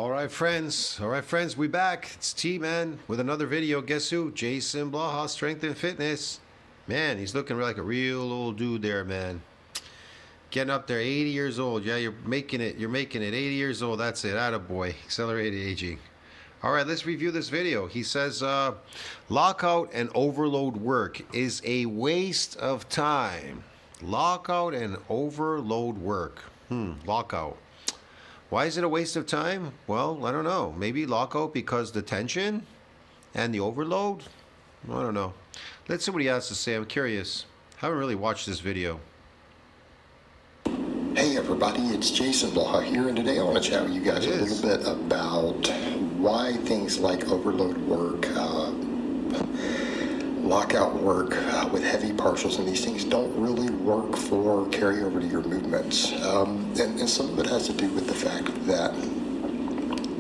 All right, friends. We back. It's T Man with another video. Guess who? JasonBlaha, Strength and Fitness. Man, he's looking like a real old dude there, man. Getting up there, 80 years old. Yeah, you're making it. 80 years old. That's it. Attaboy. Accelerated aging. All right, let's review this video. He says, lockout and overload work is a waste of time. Lockout and overload work. Lockout. Why is it a waste of time? Well, I don't know. Maybe lockout because the tension and the overload? I don't know. Let's see what he has to say. I'm curious. Haven't really watched this video. Hey everybody, it's JasonBlaha here, and today I want to chat with you guys a little bit about why things like overload work, lockout work with heavy partials and these things don't really work for carryover to your movements. And some of it has to do with the fact that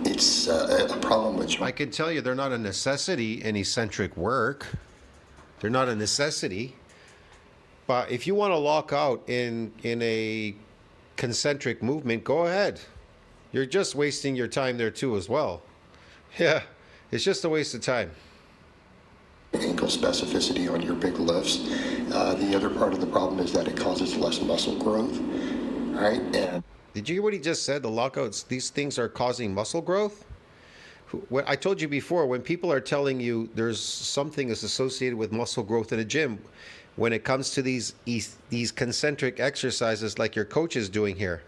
it's a problem with... I can tell you they're not a necessity in eccentric work. They're not a necessity. But if you want to lock out in a concentric movement, go ahead. You're just wasting your time there too as well. Yeah, it's just a waste of time. Ankle specificity on your big lifts. The other part of the problem is that it causes less muscle growth, right? And did you hear what he just said? The lockouts, these things are causing muscle growth? What I told you before, when people are telling you there's something is associated with muscle growth in a gym, when it comes to these concentric exercises like your coach is doing here,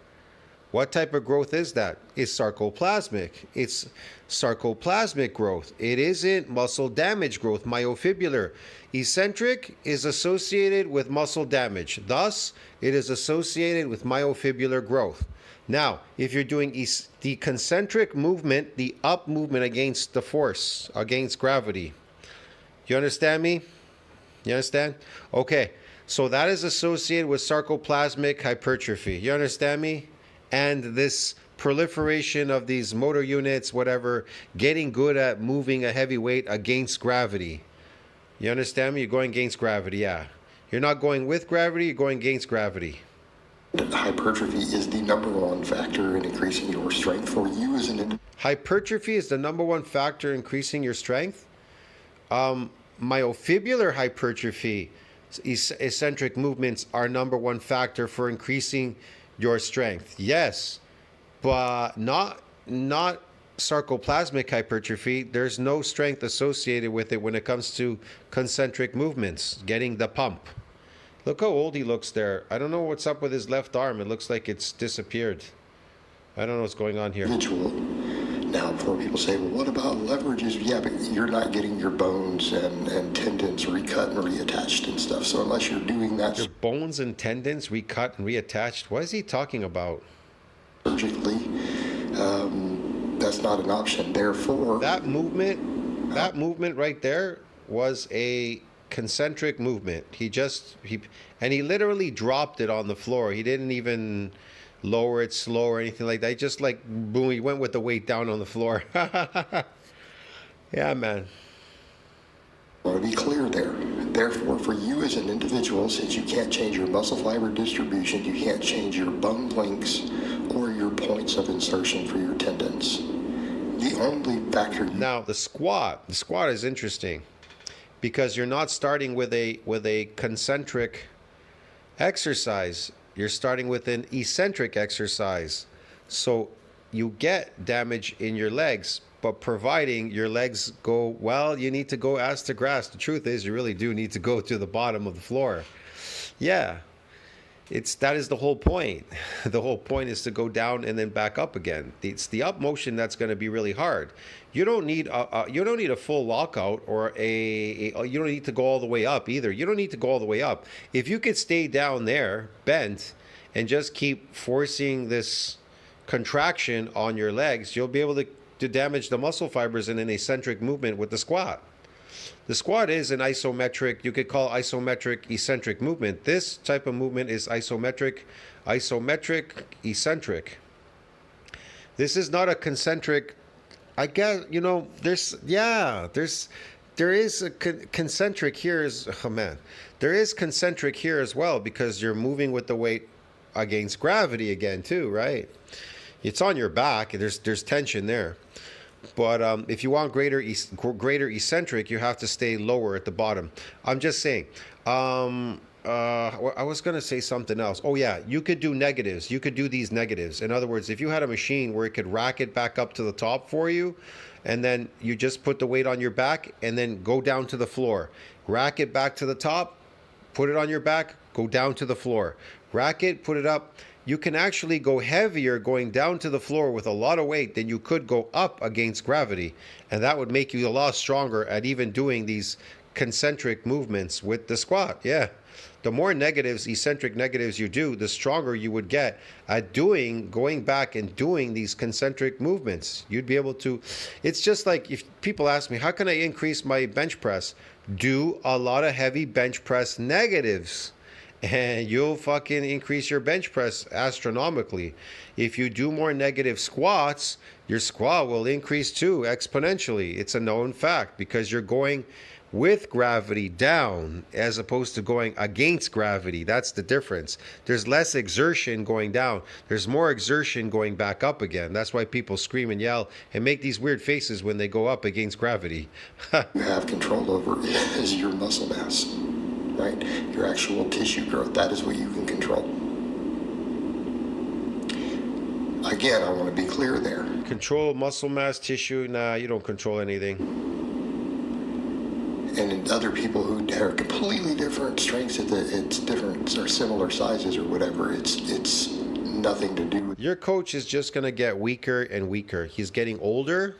what type of growth is that? It's sarcoplasmic. It's sarcoplasmic growth. It isn't muscle damage growth, myofibrillar. Eccentric is associated with muscle damage. Thus, it is associated with myofibrillar growth. Now, if you're doing the concentric movement, the up movement against the force, against gravity, you understand me? You understand? Okay, so that is associated with sarcoplasmic hypertrophy. You understand me? And this proliferation of these motor units, whatever, getting good at moving a heavy weight against gravity. You understand me? You're going against gravity, yeah. You're not going with gravity, you're going against gravity. Hypertrophy is the #1 factor in increasing your strength for you as an individual. Hypertrophy is the #1 factor in increasing your strength? Myofibrillar hypertrophy, eccentric movements are #1 factor for increasing your strength. Yes, but not sarcoplasmic hypertrophy. There's no strength associated with it when it comes to concentric movements, getting the pump. Look how old he looks there. I don't know what's up with his left arm. It looks like it's disappeared. I don't know what's going on here. Now, before people say, well, what about leverages? Yeah, but you're not getting your bones and tendons recut and reattached and stuff. So unless you're doing that... Your bones and tendons recut and reattached? What is he talking about? Surgically, that's not an option. Therefore... That movement right there was a concentric movement. He literally dropped it on the floor. He didn't even lower it slow or anything like that. He just like boom, he went with the weight down on the floor. Yeah, man. I want to be clear there. Therefore, for you as an individual, since you can't change your muscle fiber distribution, you can't change your bone lengths or your points of insertion for your tendons. The only factor... Now, the squat is interesting because you're not starting with a concentric exercise. You're starting with an eccentric exercise. So you get damage in your legs, but providing your legs go, well, you need to go ass to grass. The truth is you really do need to go to the bottom of the floor. Yeah, that is the whole point. The whole point is to go down and then back up again. It's the up motion that's going to be really hard. You don't need a full lockout or you don't need to go all the way up either. You don't need to go all the way up. If you could stay down there bent and just keep forcing this contraction on your legs, you'll be able to damage the muscle fibers in an eccentric movement with the squat. The squat is an isometric, you could call isometric eccentric movement. This type of movement is isometric, eccentric. This is not a concentric. I guess, you know, there is a concentric here there is concentric here as well because you're moving with the weight against gravity again too, right? It's on your back. There's tension there. But if you want greater eccentric, you have to stay lower at the bottom. I'm just saying. I was going to say something else. Oh, yeah, you could do negatives. You could do these negatives. In other words, if you had a machine where it could rack it back up to the top for you, and then you just put the weight on your back and then go down to the floor. Rack it back to the top, put it on your back, go down to the floor. Rack it, put it up. You can actually go heavier going down to the floor with a lot of weight than you could go up against gravity. And that would make you a lot stronger at even doing these concentric movements with the squat. Yeah. The more negatives, eccentric negatives you do, the stronger you would get at going back and doing these concentric movements. You'd be able to, it's just like if people ask me, how can I increase my bench press? Do a lot of heavy bench press negatives and you'll fucking increase your bench press astronomically. If you do more negative squats, your squat will increase too exponentially. It's a known fact because you're going with gravity down as opposed to going against gravity. That's the difference. There's less exertion going down. There's more exertion going back up again. That's why people scream and yell and make these weird faces when they go up against gravity. You have control over is your muscle mass, right? Your actual tissue growth. That is what you can control. Again, I want to be clear there. Control muscle mass, tissue? Nah, you don't control anything. And in other people who are completely different strengths, it's different or similar sizes or whatever. It's nothing to do with. Your coach is just going to get weaker and weaker. He's getting older.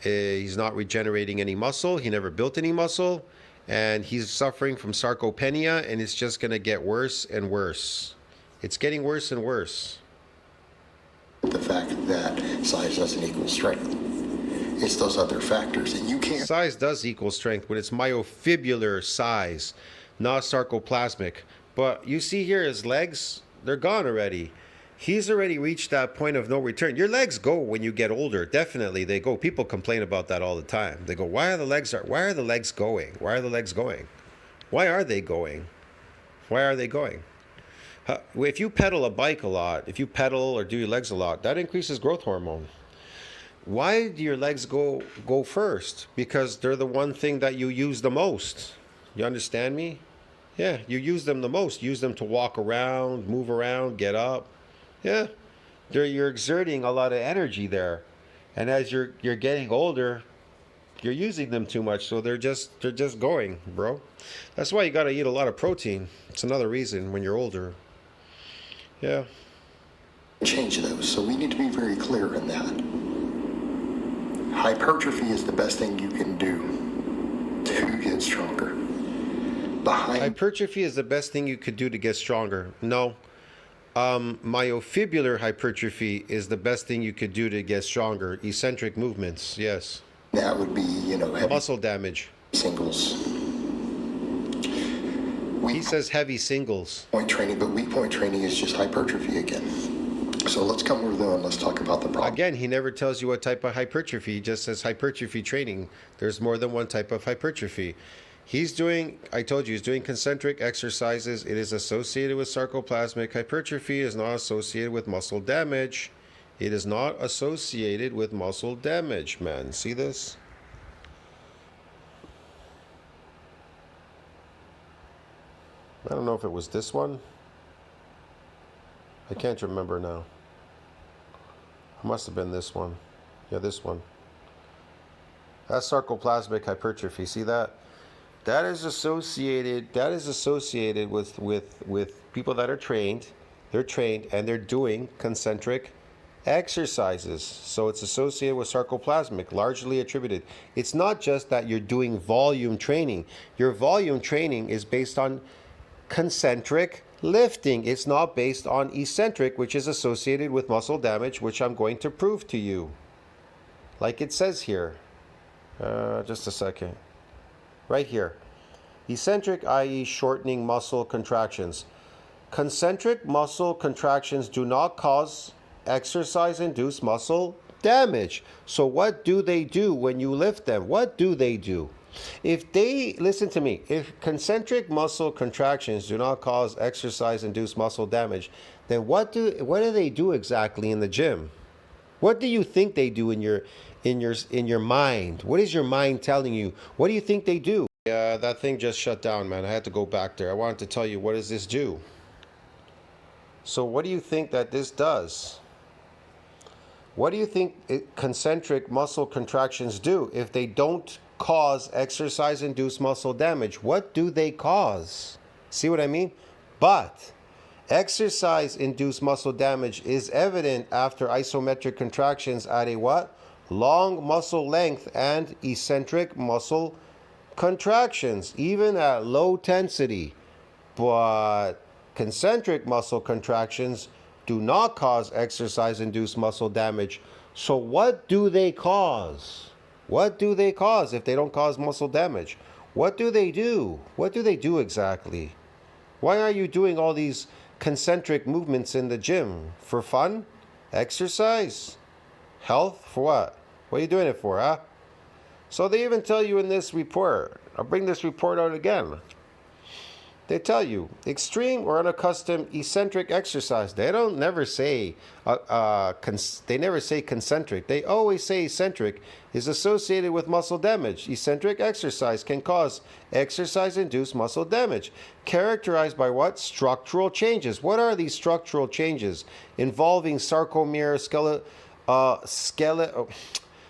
He's not regenerating any muscle. He never built any muscle. And he's suffering from sarcopenia, and it's just going to get worse and worse. It's getting worse and worse. The fact that size doesn't equal strength. It's those other factors that you can't. Size does equal strength, but it's myofibular size, not sarcoplasmic. But you see here his legs, they're gone already. He's already reached that point of no return. Your legs go when you get older. Definitely they go. People complain about that all the time. They go, why are the legs going? Why are the legs going? Why are they going? Why are they going? If you pedal a bike a lot, if you pedal or do your legs a lot, that increases growth hormone. Why do your legs go first? Because they're the one thing that you use the most. You understand me? Yeah, you use them the most. Use them to walk around, move around, get up. Yeah, you're exerting a lot of energy there. And as you're getting older, you're using them too much, so they're just going, bro. That's why you got to eat a lot of protein. It's another reason when you're older. Yeah. Change those, so we need to be very clear in that. Hypertrophy is the best thing you can do to get stronger. Hypertrophy is the best thing you could do to get stronger. No. Myofibular hypertrophy is the best thing you could do to get stronger. Eccentric movements, yes. That would be, heavy muscle damage. Singles. He says heavy singles. Point training, but weak point training is just hypertrophy again. So let's come over there and let's talk about the problem. Again, he never tells you what type of hypertrophy. He just says hypertrophy training. There's more than one type of hypertrophy. I told you, he's doing concentric exercises. It is associated with sarcoplasmic. Hypertrophy is not associated with muscle damage. It is not associated with muscle damage, man. See this? I don't know if it was this one. I can't remember now. It must have been this one. Yeah, this one. That's sarcoplasmic hypertrophy. See that? That is associated with people that are trained. They're trained and they're doing concentric exercises. So it's associated with sarcoplasmic, largely attributed. It's not just that you're doing volume training. Your volume training is based on concentric lifting. It's not based on eccentric, which is associated with muscle damage, which I'm going to prove to you. Like it says here. Just a second. Right here. Eccentric, i.e. shortening muscle contractions. Concentric muscle contractions do not cause exercise-induced muscle damage. So what do they do when you lift them? What do they do? Listen to me, if concentric muscle contractions do not cause exercise-induced muscle damage, then what do they do exactly in the gym? What do you think they do in your mind? What is your mind telling you? What do you think they do? Yeah, that thing just shut down, man. I had to go back there. I wanted to tell you, what does this do? So what do you think that this does? What do you think concentric muscle contractions do if they don't cause exercise-induced muscle damage? What do they cause? See what I mean? But exercise-induced muscle damage is evident after isometric contractions at a what? Long muscle length and eccentric muscle contractions, even at low tensity. But concentric muscle contractions do not cause exercise-induced muscle damage. So what do they cause? What do they cause if they don't cause muscle damage? What do they do? What do they do exactly? Why are you doing all these concentric movements in the gym? For fun? Exercise? Health? For what? What are you doing it for, huh? So they even tell you in this report, I'll bring this report out again. They tell you extreme or unaccustomed eccentric exercise. They don't never say they never say concentric. They always say eccentric is associated with muscle damage. Eccentric exercise can cause exercise-induced muscle damage, characterized by what? Structural changes. What are these structural changes? Involving sarcomere,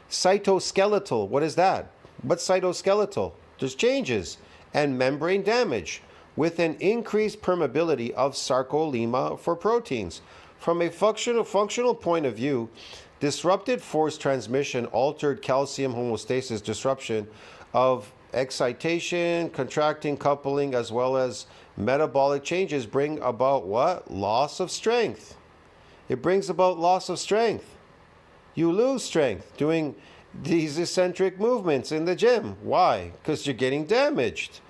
cytoskeletal. What is that? What's cytoskeletal? There's changes. And membrane damage, with an increased permeability of sarcolemma for proteins. From a functional point of view, disrupted force transmission, altered calcium homeostasis, disruption of excitation, contracting, coupling, as well as metabolic changes bring about what? Loss of strength. It brings about loss of strength. You lose strength doing these eccentric movements in the gym. Why? Because you're getting damaged.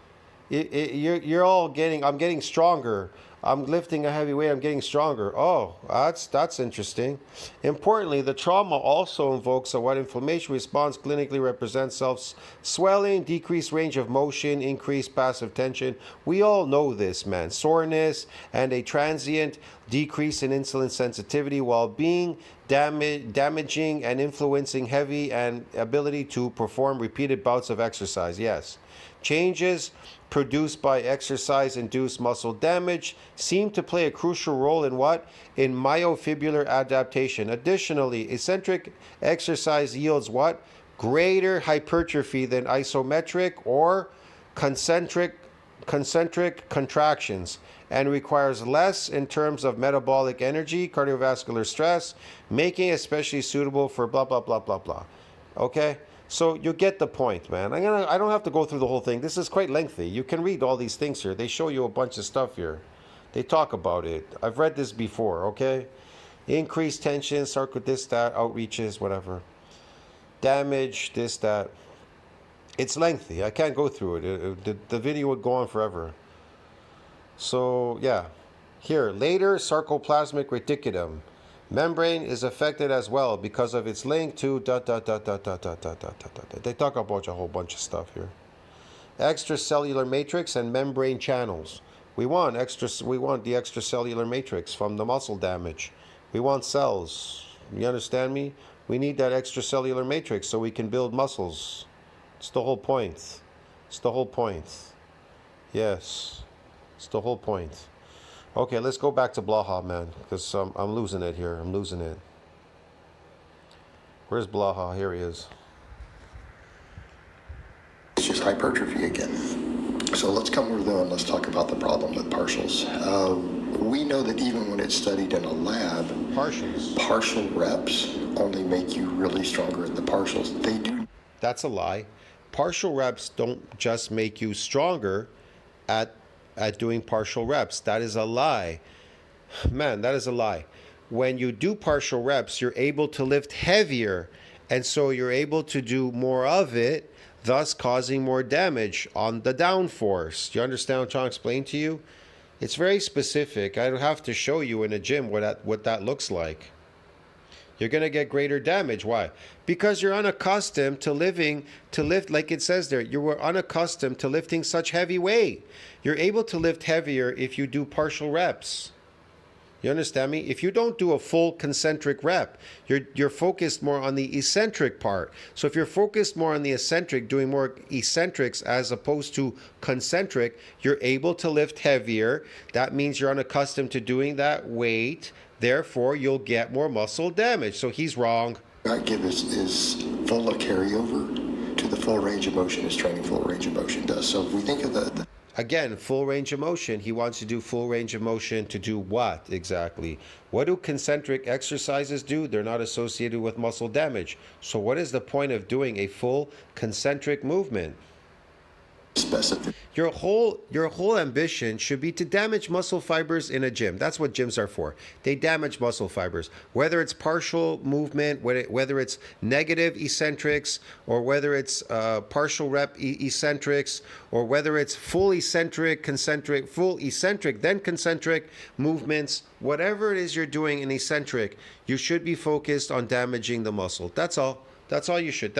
You're all getting, I'm getting stronger. I'm lifting a heavy weight, I'm getting stronger. Oh, that's interesting. Importantly, the trauma also invokes a what? Inflammation response clinically represents self-swelling, decreased range of motion, increased passive tension. We all know this, man. Soreness and a transient decrease in insulin sensitivity while being damaging and influencing heavy and ability to perform repeated bouts of exercise. Yes. Changes produced by exercise-induced muscle damage seem to play a crucial role in what? In myofibrillar adaptation. Additionally, eccentric exercise yields what? Greater hypertrophy than isometric or concentric contractions, and requires less in terms of metabolic energy, cardiovascular stress, making it especially suitable for blah, blah, blah, blah, blah. Okay? So you get the point, man. I don't have to go through the whole thing. This is quite lengthy. You can read all these things here. They show you a bunch of stuff here. They talk about it. I've read this before, okay? Increased tension, this, that, outreaches, whatever. Damage, this, that. It's lengthy. I can't go through it. The video would go on forever. So, yeah. Here, later sarcoplasmic reticulum. Membrane is affected as well because of its link to ... They talk about a whole bunch of stuff here. Extracellular matrix and membrane channels. We want the extracellular matrix from the muscle damage. We want cells. You understand me? We need that extracellular matrix so we can build muscles. It's the whole point. It's the whole point. Yes. It's the whole point. Okay, let's go back to Blaha, man, because I'm losing it here. I'm losing it. Where's Blaha? Here he is. It's just hypertrophy again. So let's come over there and let's talk about the problem with partials. We know that even when it's studied in a lab, partial reps only make you really stronger in the partials. They do. That's a lie. Partial reps don't just make you stronger at doing partial reps. That is a lie. Man, that is a lie. When you do partial reps, you're able to lift heavier, and so you're able to do more of it, thus causing more damage on the downforce. Do you understand what I'm trying to explain to you? It's very specific. I don't have to show you in a gym what that looks like. You're going to get greater damage. Why? Because you're unaccustomed to lift, like it says there, you were unaccustomed to lifting such heavy weight. You're able to lift heavier if you do partial reps. You understand me? If you don't do a full concentric rep, you're focused more on the eccentric part. So if you're focused more on the eccentric, doing more eccentrics as opposed to concentric, you're able to lift heavier. That means you're unaccustomed to doing that weight. Therefore, you'll get more muscle damage. So he's wrong. God give is full of carryover to the full range of motion as training full range of motion does. So if we think of the Again, full range of motion. He wants to do full range of motion to do what exactly? What do concentric exercises do? They're not associated with muscle damage. So what is the point of doing a full concentric movement? specific Your whole ambition should be to damage muscle fibers in a gym. That's what gyms are for. They damage muscle fibers. Whether it's partial movement, whether it's negative eccentrics, or whether it's partial rep eccentrics, or whether it's full eccentric, concentric, full eccentric, then concentric movements, whatever it is you're doing in eccentric, you should be focused on damaging the muscle. That's all. That's all you should.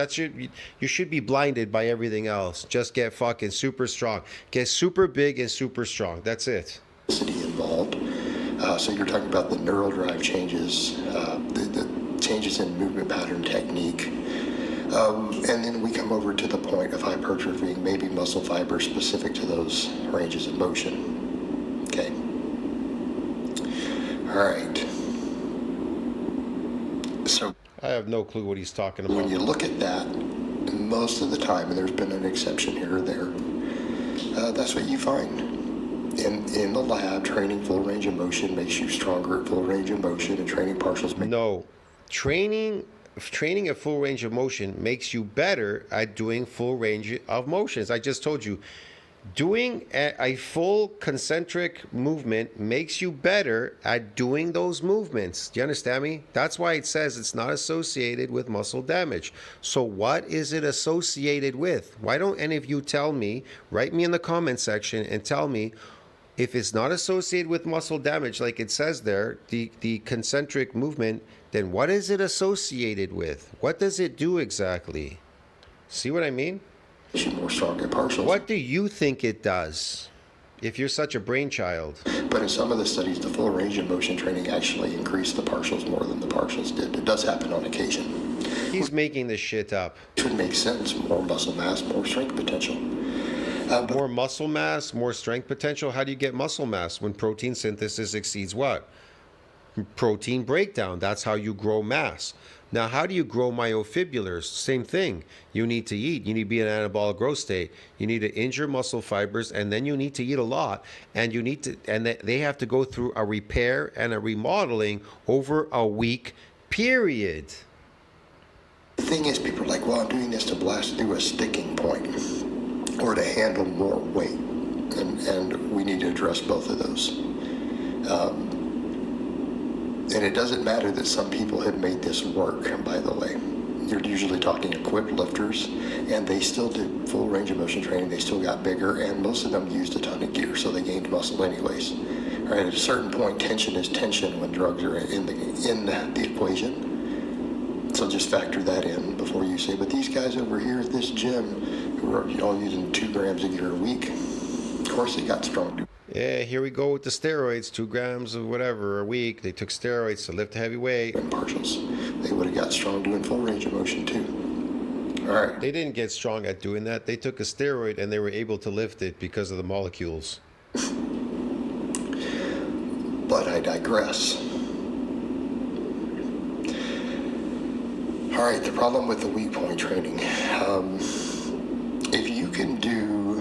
You should be blinded by everything else. Just get fucking super strong. Get super big and super strong. That's it. involved. So you're talking about the neural drive changes, the changes in movement pattern technique. And then we come over to the point of hypertrophy, maybe muscle fibers specific to those ranges of motion. Okay. All right. So I have no clue what he's talking about. when you look at that, most of the time, and there's been an exception here or there, that's what you find. In the lab, training full range of motion makes you stronger at full range of motion, and training partials make No. Training a full range of motion makes you better at doing full range of motions. I just told you. Doing a full concentric movement makes you better at doing those movements. Do you understand me? That's why it says it's not associated with muscle damage. So what is it associated with? Why don't any of you tell me, write me in the comment section and tell me if it's not associated with muscle damage like it says there, the concentric movement, then what is it associated with? What does it do exactly? See what I mean? you more strong at partials. What do you think it does if you're such a brainchild? But in some of the studies, the full range of motion training actually increased the partials more than the partials did. It does happen on occasion. He's making this shit up. It would make sense. More muscle mass, more strength potential. More muscle mass, more strength potential. How do you get muscle mass when protein synthesis exceeds what? Protein breakdown. That's how you grow mass. Now, how do you grow myofibrillars? Same thing. You need to eat. You need to be in an anabolic growth state. You need to injure muscle fibers, and then you need to eat a lot. And you need to, and they have to go through a repair and a remodeling over a week period. The thing is, people are like, well, I'm doing this to blast through a sticking point or to handle more weight. And we need to address both of those. And it doesn't matter that some people have made this work, by the way. You're usually talking equipped lifters, and they still did full range of motion training. They still got bigger, and most of them used a ton of gear, so they gained muscle anyways. All right, at a certain point, tension is tension when drugs are in the equation. So just factor that in before you say, but these guys over here at this gym who are all using 2 grams of gear a week, of course they got strong. Yeah, here we go with the steroids, 2 grams of whatever a week. They took steroids to lift heavy weight. And partials. They would have got strong doing full range of motion too. All right. They didn't get strong at doing that. They took a steroid and they were able to lift it because of the molecules. But I digress. All right, the problem with the weak point training. If you can do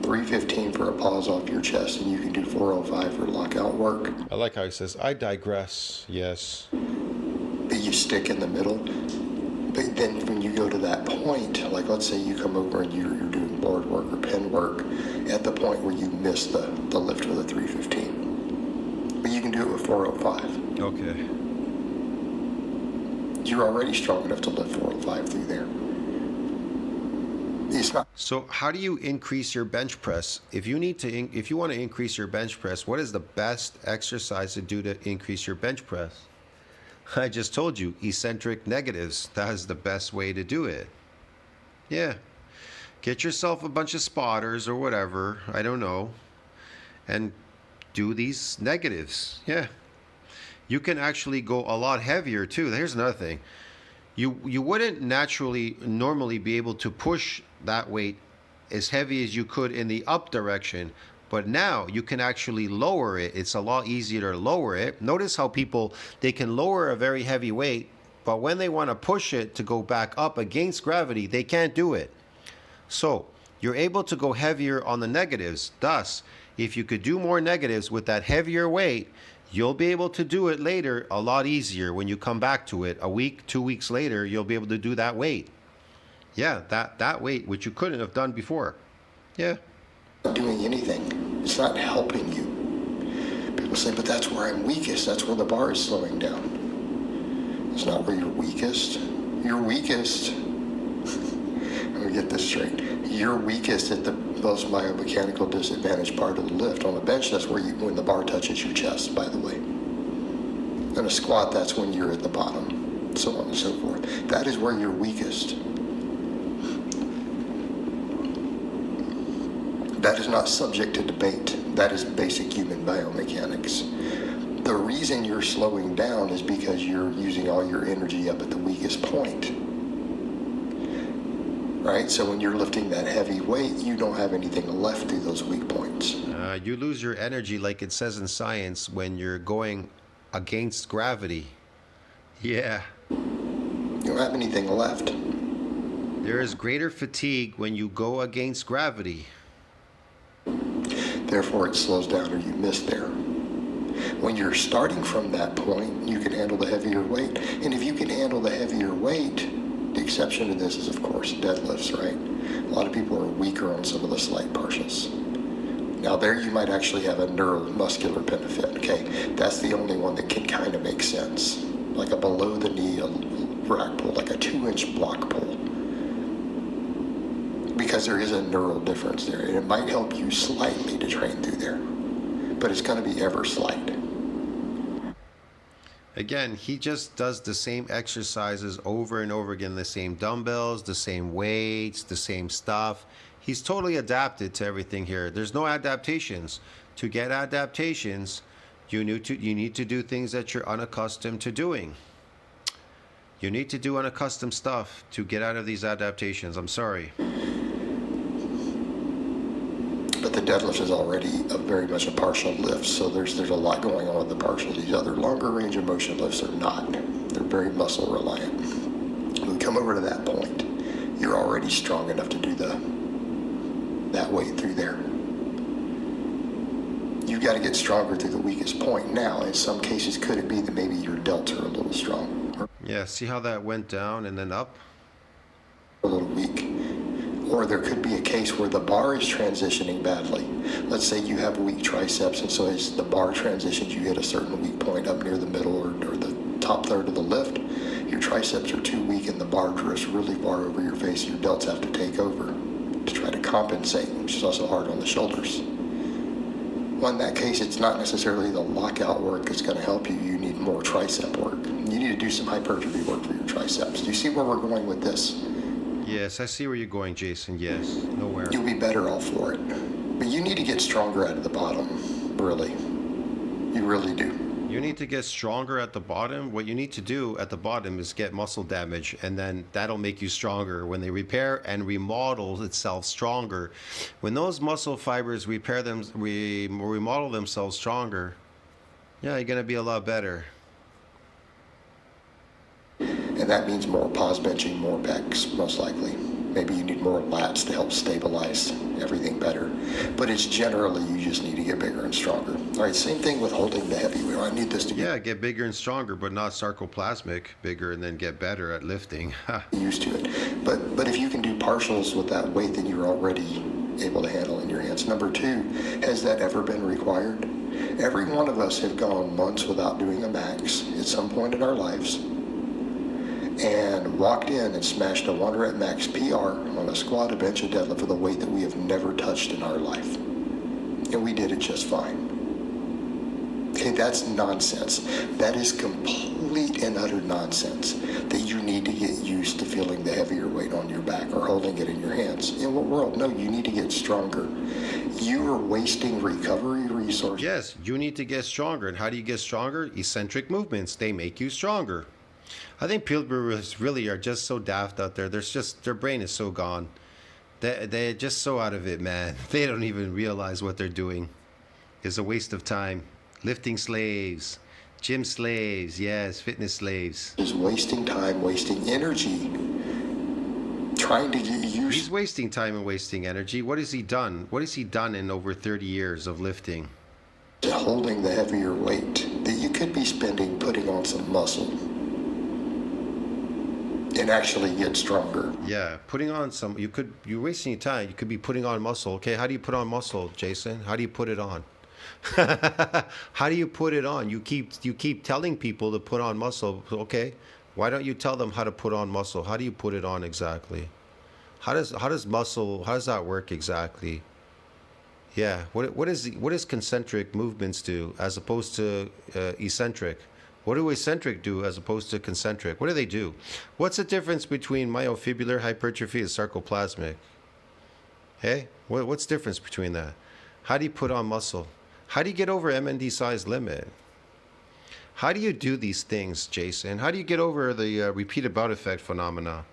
315 for a pause off your chest, and you can do 405 for lockout work. I like how he says, I digress, yes. But you stick in the middle. But then when you go to that point, like let's say you come over and you're doing board work or pen work at the point where you miss the lift with a 315. But you can do it with 405. Okay. You're already strong enough to lift 405 through there. It's not. So how do you increase your bench press? If you want to increase your bench press, what is the best exercise to do to increase your bench press? I just told you, eccentric negatives. That is the best way to do it. Yeah. Get yourself a bunch of spotters or whatever, I don't know, and do these negatives. Yeah. You can actually go a lot heavier too. Here's another thing. You wouldn't normally be able to push that weight as heavy as you could in the up direction, but now you can actually lower it. It's a lot easier to lower it. Notice how people, they can lower a very heavy weight, but when they want to push it to go back up against gravity, they can't do it. So you're able to go heavier on the negatives. Thus, if you could do more negatives with that heavier weight, you'll be able to do it later a lot easier. When you come back to it a week, 2 weeks later, you'll be able to do that weight. Yeah, that weight, which you couldn't have done before. Yeah. Not doing anything. It's not helping you. People say, but that's where I'm weakest. That's where the bar is slowing down. It's not where you're weakest. You're weakest. Let me get this straight. You're weakest at the most biomechanical disadvantaged part of the lift. On a bench, that's where when the bar touches your chest, by the way. In a squat, that's when you're at the bottom, so on and so forth. That is where you're weakest. That is not subject to debate. That is basic human biomechanics. The reason you're slowing down is because you're using all your energy up at the weakest point. Right? So when you're lifting that heavy weight, you don't have anything left through those weak points. You lose your energy, like it says in science, when you're going against gravity. Yeah. You don't have anything left. There is greater fatigue when you go against gravity. Therefore, it slows down or you miss there. When you're starting from that point, you can handle the heavier weight. And if you can handle the heavier weight, the exception to this is, of course, deadlifts, right? A lot of people are weaker on some of the slight partials. Now, there you might actually have a neuromuscular benefit, okay? That's the only one that can kind of make sense. Like a below-the-knee rack pull, like a 2-inch block pull. Because there is a neural difference there, and it might help you slightly to train through there, but it's going to be ever slight. Again, he just does the same exercises over and over again, the same dumbbells, the same weights, the same stuff. He's totally adapted to everything here. There's no adaptations. To get adaptations, you need to do things that you're unaccustomed to doing. You need to do unaccustomed stuff to get out of these adaptations. I'm sorry. But the deadlift is already very much a partial lift, so there's a lot going on with the partials. These other longer range of motion lifts are not. They're very muscle reliant. When we come over to that point, you're already strong enough to do that weight through there. You've got to get stronger through the weakest point. Now, in some cases, could it be that maybe your delts are a little strong? Yeah, see how that went down and then up? A little weak. Or there could be a case where the bar is transitioning badly. Let's say you have weak triceps, and so as the bar transitions, you hit a certain weak point up near the middle or the top third of the lift. Your triceps are too weak and the bar drifts really far over your face. Your delts have to take over to try to compensate, which is also hard on the shoulders. Well, in that case, it's not necessarily the lockout work that's going to help you. You need more tricep work. You need to do some hypertrophy work for your triceps. Do you see where we're going with this? Yes, I see where you're going, Jason. Yes, nowhere. You'll be better off for it. But you need to get stronger out of the bottom, really. You really do. You need to get stronger at the bottom. What you need to do at the bottom is get muscle damage, and then that'll make you stronger. When they repair and remodel itself stronger, when those muscle fibers remodel themselves stronger, yeah, you're going to be a lot better. And that means more pause benching, more pecs, most likely. Maybe you need more lats to help stabilize everything better. But it's generally you just need to get bigger and stronger. All right, same thing with holding the heavy weight. I need this to get bigger and stronger, but not sarcoplasmic, bigger and then get better at lifting. used to it. But if you can do partials with that weight, then you're already able to handle in your hands. Number two, has that ever been required? Every one of us have gone months without doing a max at some point in our lives, and walked in and smashed a 1 rep max PR on a squat, a bench, a deadlift with a weight that we have never touched in our life. And we did it just fine. Okay, that's nonsense. That is complete and utter nonsense that you need to get used to feeling feeling the heavier weight on your back or holding it in your hands. In what world? No, you need to get stronger. You are wasting recovery resources. Yes, you need to get stronger. And how do you get stronger? Eccentric movements. They make you stronger. I think people really are just so daft out there. There's just, their brain is so gone. They're just so out of it, man. They don't even realize what they're doing. It's a waste of time. Lifting slaves, gym slaves, yes, fitness slaves. Is wasting time, wasting energy, trying to get used. He's wasting time and wasting energy. What has he done? What has he done in over 30 years of lifting? To holding the heavier weight that you could be spending putting on some muscle and actually get stronger. Yeah, putting on some, you're wasting your time. You could be putting on muscle. Okay, how do you put on muscle, Jason? How do you put it on? How do you put it on? You keep telling people to put on muscle. Okay, why don't you tell them how to put on muscle? How do you put it on exactly? How does that work exactly? Yeah, what does concentric movements do as opposed to eccentric? What do eccentric do as opposed to concentric? What do they do? What's the difference between myofibular hypertrophy and sarcoplasmic? Hey, what's the difference between that? How do you put on muscle? How do you get over MND size limit? How do you do these things, Jason? How do you get over the repeated bout effect phenomena?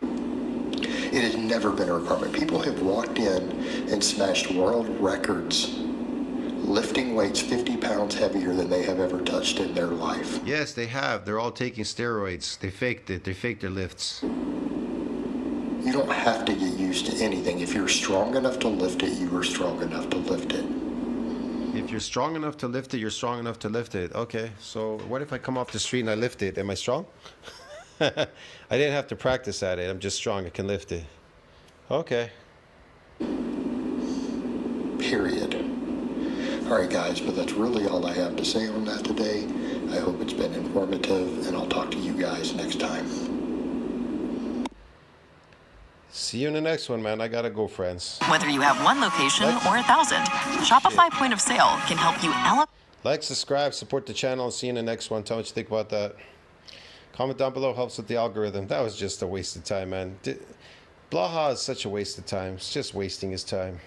It has never been a requirement. People have walked in and smashed world records lifting weights 50 pounds heavier than they have ever touched in their life. Yes, they have. They're all taking steroids. They faked it. They faked their lifts. You don't have to get used to anything. If you're strong enough to lift it, you are strong enough to lift it. If you're strong enough to lift it, you're strong enough to lift it. Okay, so what if I come off the street and I lift it? Am I strong? I didn't have to practice at it. I'm just strong. I can lift it. Okay. Period. All right, guys, but that's really all I have to say on that today. I hope it's been informative, and I'll talk to you guys next time. See you in the next one, man. I gotta go, friends. Whether you have one location or 1,000, Shopify Point of Sale can help you elevate. Like, subscribe, support the channel, and see you in the next one. Tell me what you think about that. Comment down below, helps with the algorithm. That was just a waste of time, man. Blaha is such a waste of time. It's just wasting his time.